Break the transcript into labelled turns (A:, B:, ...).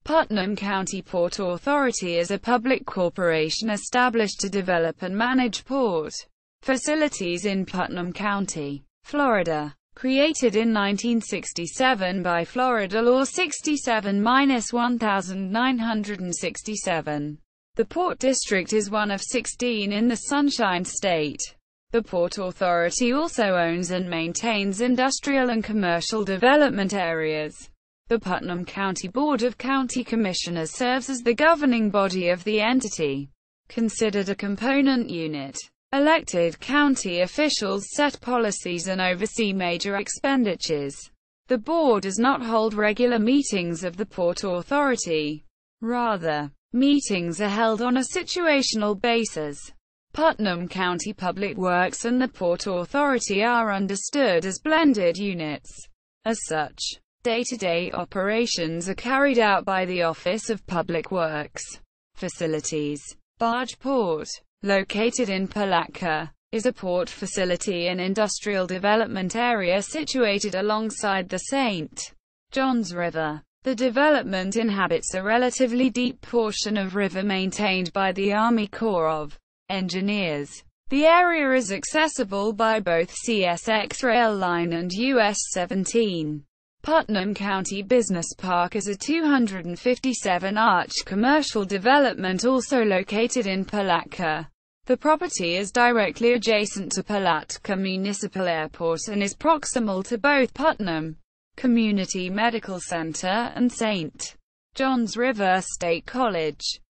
A: Putnam County Port Authority is a public corporation established to develop and manage port facilities in Putnam County, Florida. Created in 1967 by Florida Law 67-1967. The Port District is one of 16 in the Sunshine State. The Port Authority also owns and maintains industrial and commercial development areas. The Putnam County Board of County Commissioners serves as the governing body of the entity. Considered a component unit, elected county officials set policies and oversee major expenditures. The board does not hold regular meetings of the Port Authority. Rather, meetings are held on a situational basis. Putnam County Public Works and the Port Authority are understood as blended units. As such, day-to-day operations are carried out by the Office of Public Works. Facilities. Barge Port, located in Palatka, is a port facility and industrial development area situated alongside the St. Johns River. The development inhabits a relatively deep portion of river maintained by the Army Corps of Engineers. The area is accessible by both CSX rail line and US 17. Putnam County Business Park is a 257-arch commercial development also located in Palatka. The property is directly adjacent to Palatka Municipal Airport and is proximal to both Putnam Community Medical Center and St. Johns River State College.